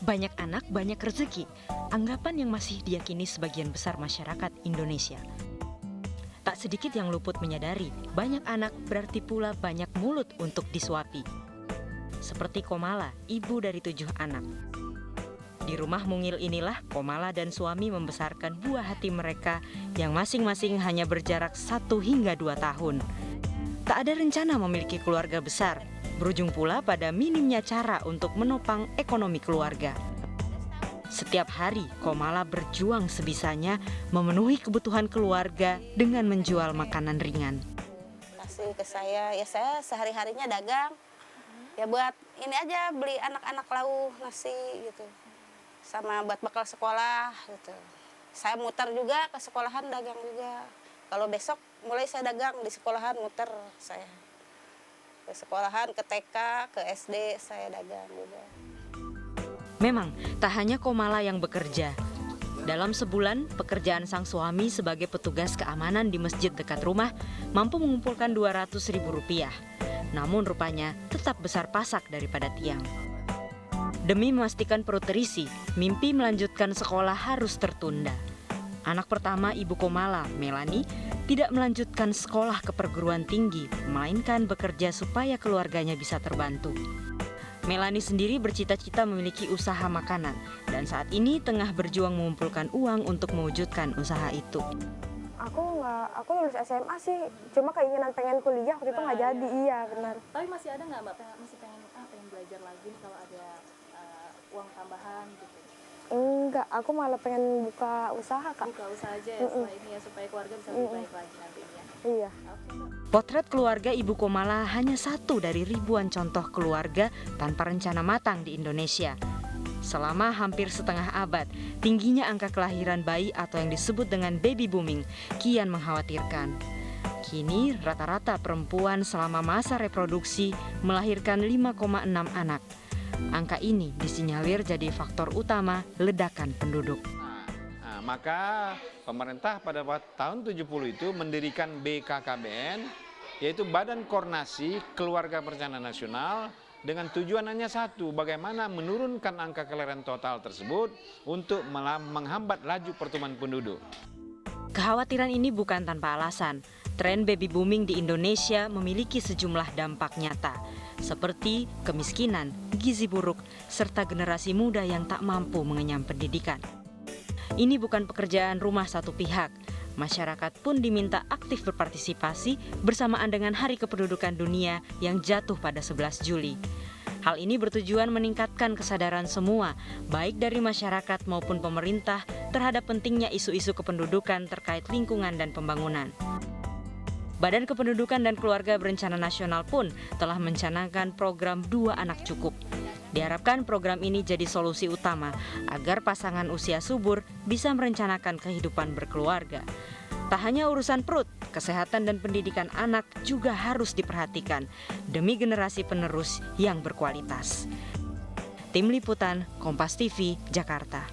Banyak anak, banyak rezeki. Anggapan yang masih diyakini sebagian besar masyarakat Indonesia. Tak sedikit yang luput menyadari, banyak anak berarti pula banyak mulut untuk disuapi. Seperti Komala, ibu dari 7 anak. Di rumah mungil inilah Komala dan suami membesarkan buah hati mereka yang masing-masing hanya berjarak 1 hingga 2 tahun. Tak ada rencana memiliki keluarga besar, berujung pula pada minimnya cara untuk menopang ekonomi keluarga. Setiap hari Komala berjuang sebisanya memenuhi kebutuhan keluarga dengan menjual makanan ringan. Kasih ke saya, ya saya sehari-harinya dagang. Ya buat ini aja, beli anak-anak lauk, nasi gitu. Sama buat bekal sekolah gitu. Saya muter juga ke sekolahan, dagang juga. Kalau besok mulai saya dagang di sekolahan, muter saya. Ke sekolahan, ke TK, ke SD saya dagang juga. Memang tak hanya Komala yang bekerja. Dalam sebulan, pekerjaan sang suami sebagai petugas keamanan di masjid dekat rumah mampu mengumpulkan Rp200.000. Namun rupanya tetap besar pasak daripada tiang. Demi memastikan perut terisi, mimpi melanjutkan sekolah harus tertunda. Anak pertama ibu Komala, Melani, tidak melanjutkan sekolah ke perguruan tinggi, melainkan bekerja supaya keluarganya bisa terbantu. Melani sendiri bercita-cita memiliki usaha makanan, dan saat ini tengah berjuang mengumpulkan uang untuk mewujudkan usaha itu. Aku lulus SMA sih, cuma keinginan pengen kuliah waktu itu nggak jadi, iya benar. Tapi masih ada nggak Mbak, masih pengen belajar lagi kalau ada uang tambahan gitu? Enggak, aku malah pengen buka usaha, Kak. Buka usaha aja ya setelah ini ya, supaya keluarga bisa lebih baik lagi nantinya. Iya. Potret keluarga ibu Komala hanya satu dari ribuan contoh keluarga tanpa rencana matang di Indonesia. Selama hampir setengah abad, tingginya angka kelahiran bayi atau yang disebut dengan baby booming kian mengkhawatirkan. Kini rata-rata perempuan selama masa reproduksi melahirkan 5,6 anak. Angka ini disinyalir jadi faktor utama ledakan penduduk. Maka pemerintah pada tahun 70 itu mendirikan BKKBN, yaitu Badan Koordinasi Keluarga Berencana Nasional, dengan tujuan hanya satu, bagaimana menurunkan angka kelahiran total tersebut untuk menghambat laju pertumbuhan penduduk. Kekhawatiran ini bukan tanpa alasan. Tren baby booming di Indonesia memiliki sejumlah dampak nyata, seperti kemiskinan, gizi buruk, serta generasi muda yang tak mampu mengenyam pendidikan. Ini bukan pekerjaan rumah satu pihak. Masyarakat pun diminta aktif berpartisipasi bersamaan dengan Hari Kependudukan Dunia yang jatuh pada 11 Juli. Hal ini bertujuan meningkatkan kesadaran semua, baik dari masyarakat maupun pemerintah, terhadap pentingnya isu-isu kependudukan terkait lingkungan dan pembangunan. Badan Kependudukan dan Keluarga Berencana Nasional pun telah mencanangkan program 2 Anak Cukup. Diharapkan program ini jadi solusi utama agar pasangan usia subur bisa merencanakan kehidupan berkeluarga. Tak hanya urusan perut, kesehatan dan pendidikan anak juga harus diperhatikan demi generasi penerus yang berkualitas. Tim Liputan, Kompas TV, Jakarta.